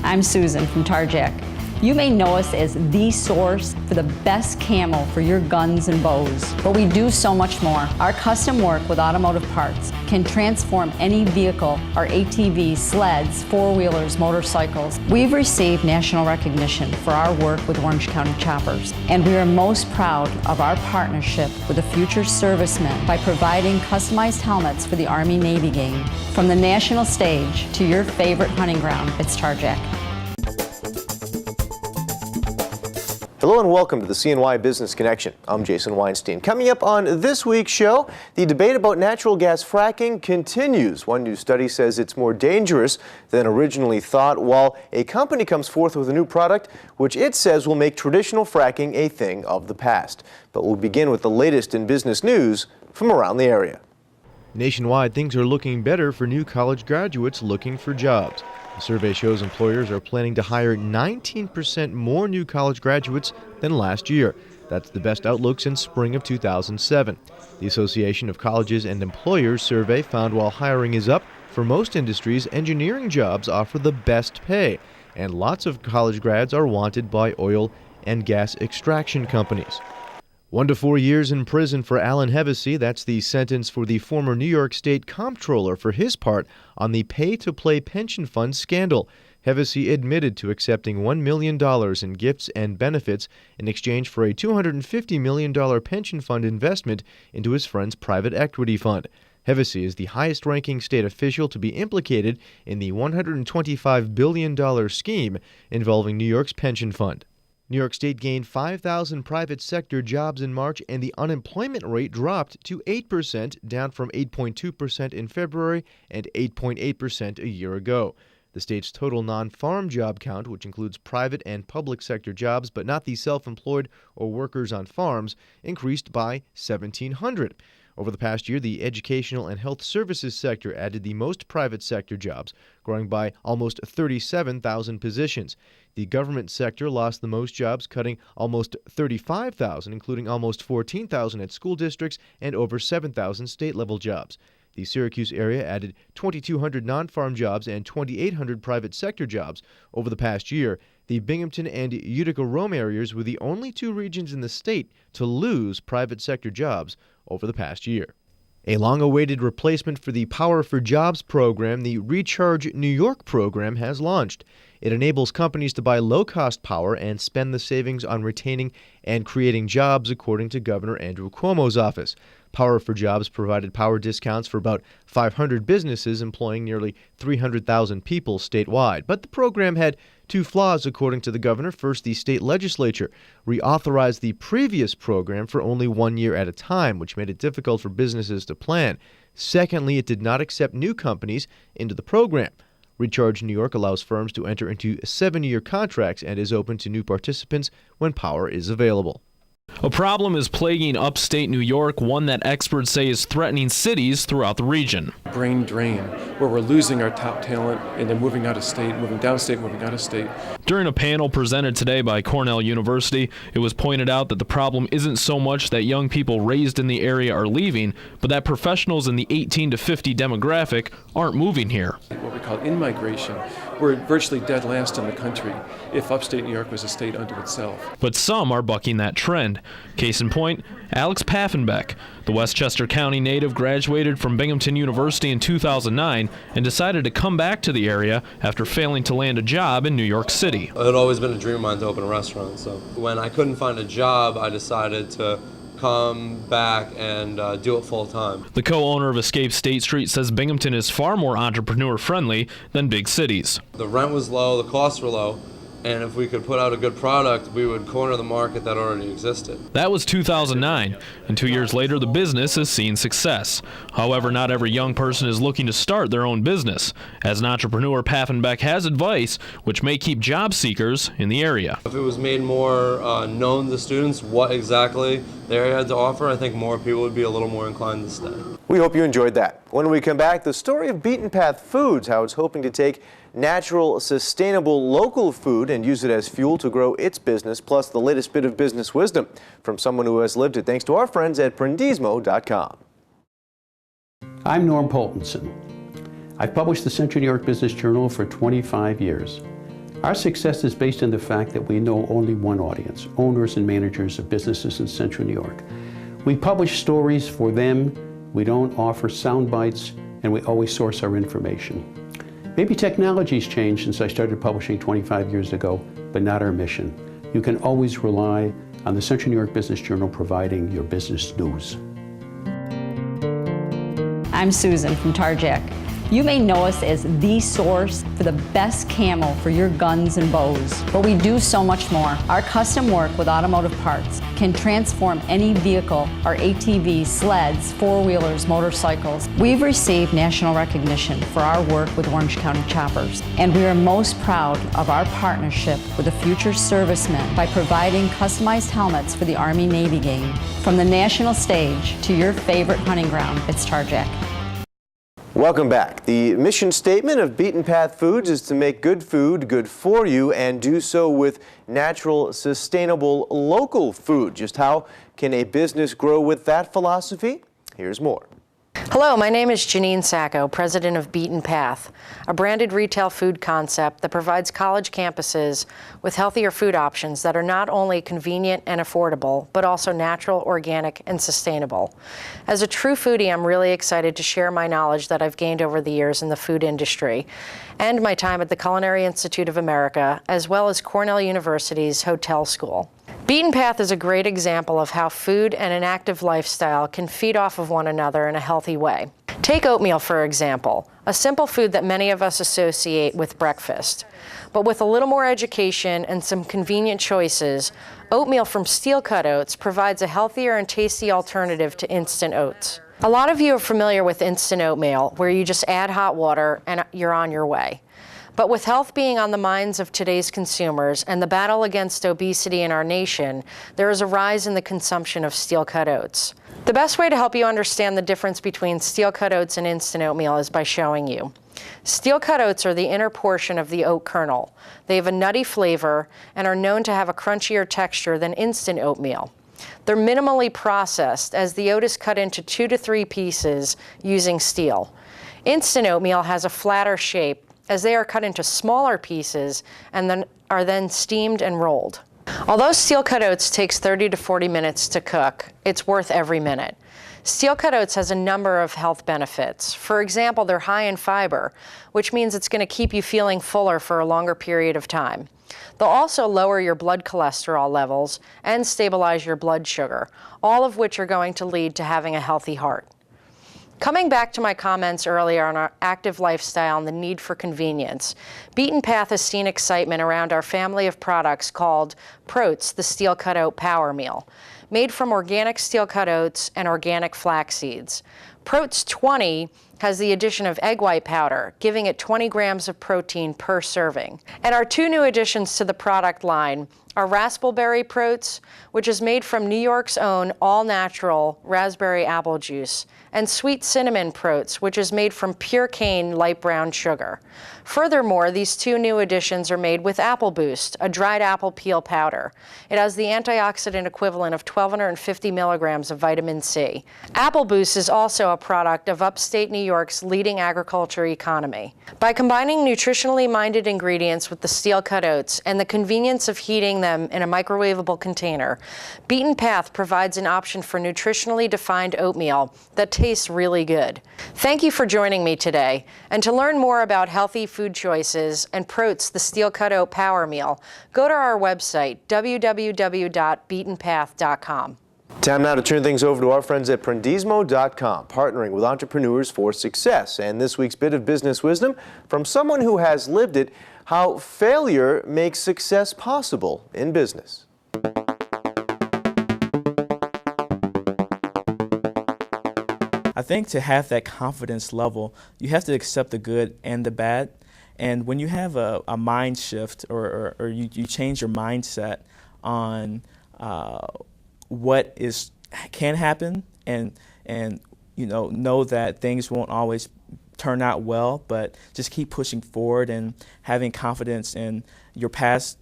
I'm Susan from Tarjac. You may know us as the source for the best camo for your guns and bows, but we do so much more. Our custom work with automotive parts can transform any vehicle, our ATVs, sleds, four-wheelers, motorcycles. We've received national recognition for our work with Orange County Choppers, and we are most proud of our partnership with the future servicemen by providing customized helmets for the Army-Navy game. From the national stage to your favorite hunting ground, it's Tarjac. Hello and welcome to the CNY Business Connection. I'm Jason Weinstein. Coming up on this week's show, the debate about natural gas fracking continues. One new study says it's more dangerous than originally thought, while a company comes forth with a new product which it says will make traditional fracking a thing of the past. But we'll begin with the latest in business news from around the area. Nationwide, things are looking better for new college graduates looking for jobs. The survey shows employers are planning to hire 19% more new college graduates than last year. That's the best outlook since spring of 2007. The Association of Colleges and Employers survey found while hiring is up for most industries, engineering jobs offer the best pay, and lots of college grads are wanted by oil and gas extraction companies. 1 to 4 years in prison for Alan Hevesy. That's the sentence for the former New York State Comptroller for his part on the pay-to-play pension fund scandal. Hevesy admitted to accepting $1 million in gifts and benefits in exchange for a $250 million pension fund investment into his friend's private equity fund. Hevesy is the highest-ranking state official to be implicated in the $125 billion scheme involving New York's pension fund. New York State gained 5,000 private sector jobs in March, and the unemployment rate dropped to 8%, down from 8.2% in February and 8.8% a year ago. The state's total non-farm job count, which includes private and public sector jobs but not the self-employed or workers on farms, increased by 1,700. Over the past year, the educational and health services sector added the most private sector jobs, growing by almost 37,000 positions. The government sector lost the most jobs, cutting almost 35,000, including almost 14,000 at school districts and over 7,000 state-level jobs. The Syracuse area added 2,200 non-farm jobs and 2,800 private sector jobs over the past year. The Binghamton and Utica-Rome areas were the only two regions in the state to lose private sector jobs over the past year. A long-awaited replacement for the Power for Jobs program, the Recharge New York program, has launched. It enables companies to buy low-cost power and spend the savings on retaining and creating jobs, according to Governor Andrew Cuomo's office. Power for Jobs provided power discounts for about 500 businesses employing nearly 300,000 people statewide. But the program had two flaws, according to the governor. First, the state legislature reauthorized the previous program for only 1 year at a time, which made it difficult for businesses to plan. Secondly, it did not accept new companies into the program. Recharge New York allows firms to enter into 7-year contracts and is open to new participants when power is available. A problem is plaguing upstate New York, one that experts say is threatening cities throughout the region. Brain drain, where we're losing our top talent and then moving out of state, moving downstate, moving out of state. During a panel presented today by Cornell University, it was pointed out that the problem isn't so much that young people raised in the area are leaving, but that professionals in the 18 to 50 demographic aren't moving here. What we call in-migration. We're virtually dead last in the country if upstate New York was a state unto itself. But some are bucking that trend. Case in point, Alex Paffenbeck. The Westchester County native graduated from Binghamton University in 2009 and decided to come back to the area after failing to land a job in New York City. It had always been a dream of mine to open a restaurant, so when I couldn't find a job, I decided to come back and do it full time. The co-owner of Escape State Street says Binghamton is far more entrepreneur-friendly than big cities. The rent was low, the costs were low, and if we could put out a good product, we would corner the market that already existed. That was 2009, and 2 years later, the business has seen success. However, not every young person is looking to start their own business. As an entrepreneur, Paffenbeck has advice which may keep job seekers in the area. If it was made more known to students what exactly the area had to offer, I think more people would be a little more inclined to stay. We hope you enjoyed that. When we come back, the story of Beaten Path Foods, how it's hoping to take natural, sustainable, local food and use it as fuel to grow its business, plus the latest bit of business wisdom from someone who has lived it, thanks to our friends at Prendismo.com. I'm Norm Poltenson. I've published the Central New York Business Journal for 25 years. Our success is based on the fact that we know only one audience, owners and managers of businesses in Central New York. We publish stories for them, we don't offer sound bites, and we always source our information. Maybe technology's changed since I started publishing 25 years ago, but not our mission. You can always rely on the Central New York Business Journal providing your business news. I'm Susan from Tarjac. You may know us as the source for the best camo for your guns and bows, but we do so much more. Our custom work with automotive parts can transform any vehicle, our ATVs, sleds, four-wheelers, motorcycles. We've received national recognition for our work with Orange County Choppers, and we are most proud of our partnership with the future servicemen by providing customized helmets for the Army-Navy game. From the national stage to your favorite hunting ground, it's Tarjac. Welcome back. The mission statement of Beaten Path Foods is to make good food good for you and do so with natural, sustainable, local food. Just how can a business grow with that philosophy? Here's more. Hello, my name is Janine Sacco, president of Beaten Path, a branded retail food concept that provides college campuses with healthier food options that are not only convenient and affordable, but also natural, organic, and sustainable. As a true foodie, I'm really excited to share my knowledge that I've gained over the years in the food industry and my time at the Culinary Institute of America, as well as Cornell University's Hotel School. Beaten Path is a great example of how food and an active lifestyle can feed off of one another in a healthy way. Take oatmeal, for example, a simple food that many of us associate with breakfast. But with a little more education and some convenient choices, oatmeal from steel-cut oats provides a healthier and tasty alternative to instant oats. A lot of you are familiar with instant oatmeal, where you just add hot water and you're on your way. But with health being on the minds of today's consumers and the battle against obesity in our nation, there is a rise in the consumption of steel-cut oats. The best way to help you understand the difference between steel-cut oats and instant oatmeal is by showing you. Steel-cut oats are the inner portion of the oat kernel. They have a nutty flavor and are known to have a crunchier texture than instant oatmeal. They're minimally processed, as the oat is cut into 2 to 3 pieces using steel. Instant oatmeal has a flatter shape, as they are cut into smaller pieces and then are steamed and rolled. Although steel-cut oats takes 30 to 40 minutes to cook, it's worth every minute. Steel-cut oats has a number of health benefits. For example, they're high in fiber, which means it's going to keep you feeling fuller for a longer period of time. They'll also lower your blood cholesterol levels and stabilize your blood sugar, all of which are going to lead to having a healthy heart. Coming back to my comments earlier on our active lifestyle and the need for convenience, Beaten Path has seen excitement around our family of products called Proats, the steel-cut oat power meal, made from organic steel-cut oats and organic flax seeds. Proats 20 has the addition of egg white powder, giving it 20 grams of protein per serving. And our 2 new additions to the product line are Raspberry Proats, which is made from New York's own all-natural raspberry apple juice, and Sweet Cinnamon Proats, which is made from pure cane light brown sugar. Furthermore, these 2 new additions are made with Apple Boost, a dried apple peel powder. It has the antioxidant equivalent of 1,250 milligrams of vitamin C. Apple Boost is also a product of upstate New York's leading agriculture economy. By combining nutritionally minded ingredients with the steel-cut oats and the convenience of heating them in a microwavable container, Beaten Path provides an option for nutritionally defined oatmeal that tastes really good. Thank you for joining me today. And to learn more about healthy food choices and Proats, the steel-cut oat power meal, go to our website, www.beatenpath.com. Time now to turn things over to our friends at Prendismo.com, partnering with entrepreneurs for success. And this week's bit of business wisdom from someone who has lived it: how failure makes success possible in business. I think to have that confidence level, you have to accept the good and the bad. And when you have a mind shift or you change your mindset on what can happen and know that things won't always turn out well, but just keep pushing forward and having confidence in your past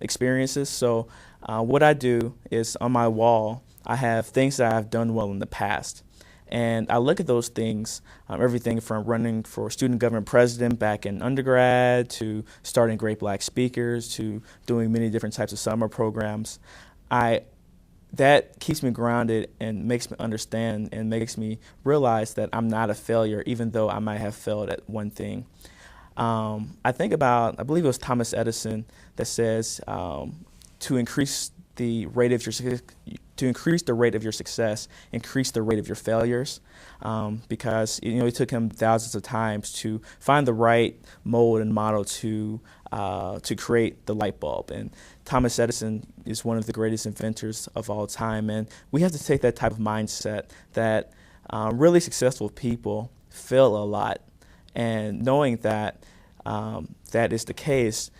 experiences. So what I do is, on my wall, I have things that I've done well in the past. And I look at those things, everything from running for student government president back in undergrad to starting Great Black Speakers to doing many different types of summer programs. That keeps me grounded and makes me understand and makes me realize that I'm not a failure, even though I might have failed at one thing. I think about, I believe it was Thomas Edison that says to increase the rate of your success, increase the rate of your failures, because it took him thousands of times to find the right mold and model to create the light bulb. And Thomas Edison is one of the greatest inventors of all time, and we have to take that type of mindset that really successful people fail a lot, and knowing that that is the case,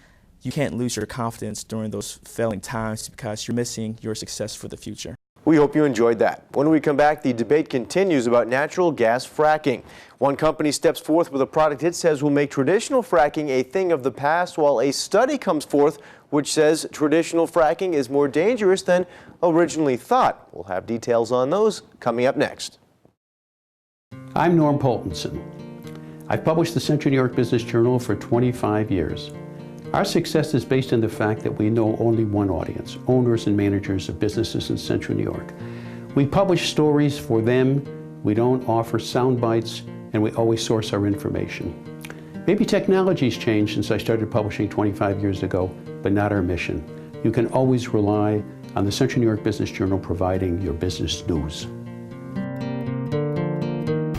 you can't lose your confidence during those failing times because you're missing your success for the future. We hope you enjoyed that. When we come back, the debate continues about natural gas fracking. One company steps forth with a product it says will make traditional fracking a thing of the past, while a study comes forth which says traditional fracking is more dangerous than originally thought. We'll have details on those coming up next. I'm Norm Poltenson. I've published the Central New York Business Journal for 25 years. Our success is based on the fact that we know only one audience, owners and managers of businesses in Central New York. We publish stories for them, we don't offer sound bites, and we always source our information. Maybe technology's changed since I started publishing 25 years ago, but not our mission. You can always rely on the Central New York Business Journal providing your business news.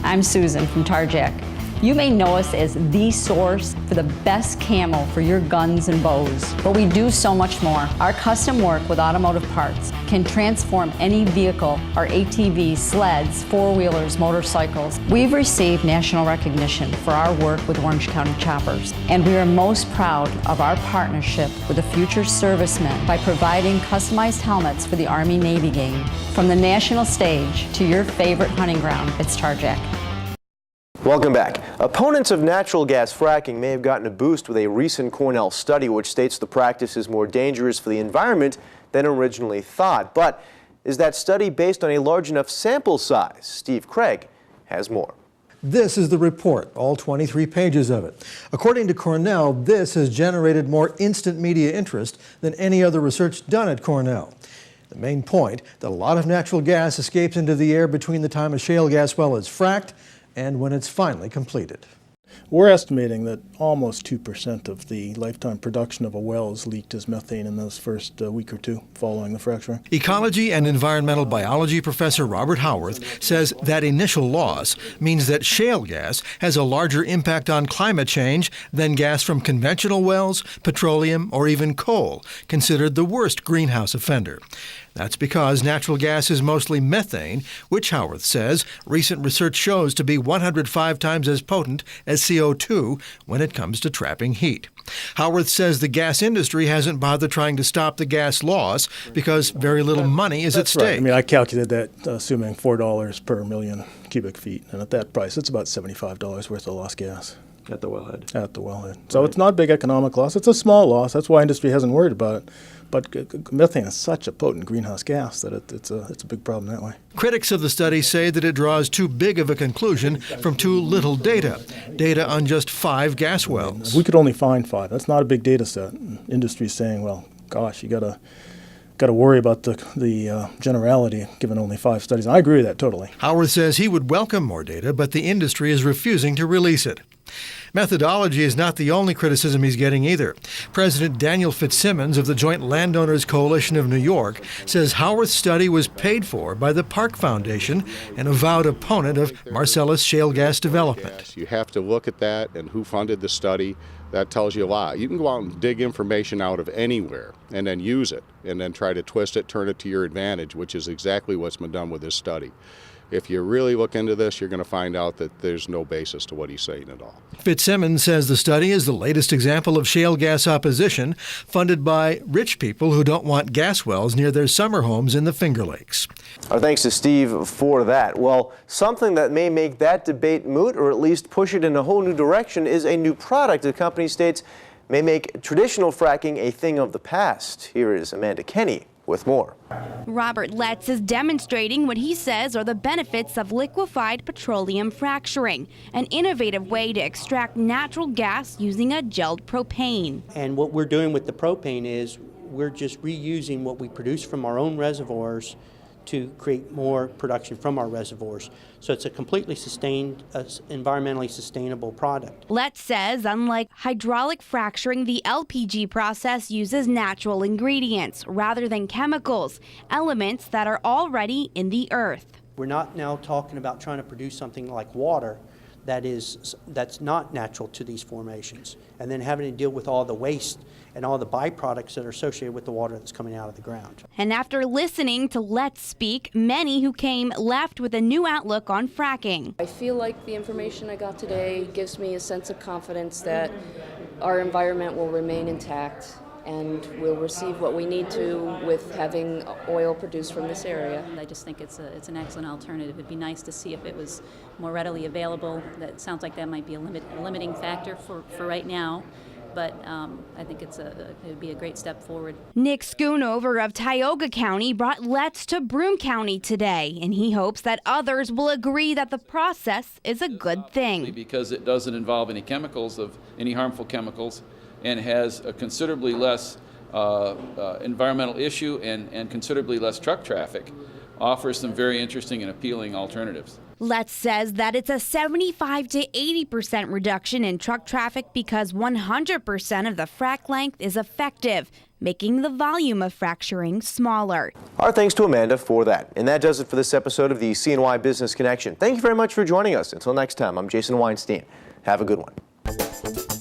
I'm Susan from Tarjac. You may know us as the source for the best camo for your guns and bows, but we do so much more. Our custom work with automotive parts can transform any vehicle, our ATVs, sleds, four-wheelers, motorcycles. We've received national recognition for our work with Orange County Choppers, and we are most proud of our partnership with the future servicemen by providing customized helmets for the Army-Navy game. From the national stage to your favorite hunting ground, it's Tarjac. Welcome back. Opponents of natural gas fracking may have gotten a boost with a recent Cornell study which states the practice is more dangerous for the environment than originally thought. But is that study based on a large enough sample size? Steve Craig has more. This is the report, all 23 pages of it. According to Cornell, this has generated more instant media interest than any other research done at Cornell. The main point, that a lot of natural gas escapes into the air between the time a shale gas well is fracked and when it's finally completed. We're estimating that almost 2% of the lifetime production of a well is leaked as methane in those first week or two following the fracturing. Ecology and environmental biology professor Robert Howarth says that initial loss means that shale gas has a larger impact on climate change than gas from conventional wells, petroleum, or even coal, considered the worst greenhouse offender. That's because natural gas is mostly methane, which Howarth says recent research shows to be 105 times as potent as CO2 when it comes to trapping heat. Howarth says the gas industry hasn't bothered trying to stop the gas loss because very little money is at stake. Right. I mean, I calculated that assuming $4 per million cubic feet, and at that price, it's about $75 worth of lost gas. At the wellhead. At the wellhead. So It's not a big economic loss. It's a small loss. That's why industry hasn't worried about it. But methane is such a potent greenhouse gas that it's a big problem that way. Critics of the study say that it draws too big of a conclusion from too little data on just 5 gas wells. We could only find 5. That's not a big data set. Industry's saying, well, gosh, you got to worry about the generality given only 5 studies. And I agree with that totally. Howarth says he would welcome more data, but the industry is refusing to release it. Methodology is not the only criticism he's getting either. President Daniel Fitzsimmons of the Joint Landowners Coalition of New York says Howarth's study was paid for by the Park Foundation, an avowed opponent of Marcellus shale gas development. You have to look at that and who funded the study. That tells you a lot. You can go out and dig information out of anywhere and then use it and then try to twist it, turn it to your advantage, which is exactly what's been done with this study. If you really look into this, you're going to find out that there's no basis to what he's saying at all. Fitzsimmons says the study is the latest example of shale gas opposition funded by rich people who don't want gas wells near their summer homes in the Finger Lakes. Our thanks to Steve for that. Well, something that may make that debate moot or at least push it in a whole new direction is a new product the company states may make traditional fracking a thing of the past. Here is Amanda Kenny with more. Robert Letts is demonstrating what he says are the benefits of liquefied petroleum fracturing, an innovative way to extract natural gas using a gelled propane. And what we're doing with the propane is we're just reusing what we produce from our own reservoirs to create more production from our reservoirs. So it's a completely environmentally sustainable product. Letts says, unlike hydraulic fracturing, the LPG process uses natural ingredients rather than chemicals, elements that are already in the earth. We're not now talking about trying to produce something like water that's not natural to these formations, and then having to deal with all the waste and all the byproducts that are associated with the water that's coming out of the ground. And after listening to Letts speak, many who came left with a new outlook on fracking. I feel like the information I got today gives me a sense of confidence that our environment will remain intact and we'll receive what we need to with having oil produced from this area. I just think it's an excellent alternative. It'd be nice to see if it was more readily available. That sounds like that might be a limiting factor for right now. But I think it would be a great step forward. Nick Schoonover of Tioga County brought Letts to Broome County today, and he hopes that others will agree that the process is a good thing. Because it doesn't involve any harmful chemicals, and has a considerably less environmental issue and considerably less truck traffic, offers some very interesting and appealing alternatives. Letts says that it's a 75 to 80% reduction in truck traffic because 100% of the frac length is effective, making the volume of fracturing smaller. Our thanks to Amanda for that. And that does it for this episode of the CNY Business Connection. Thank you very much for joining us. Until next time, I'm Jason Weinstein. Have a good one.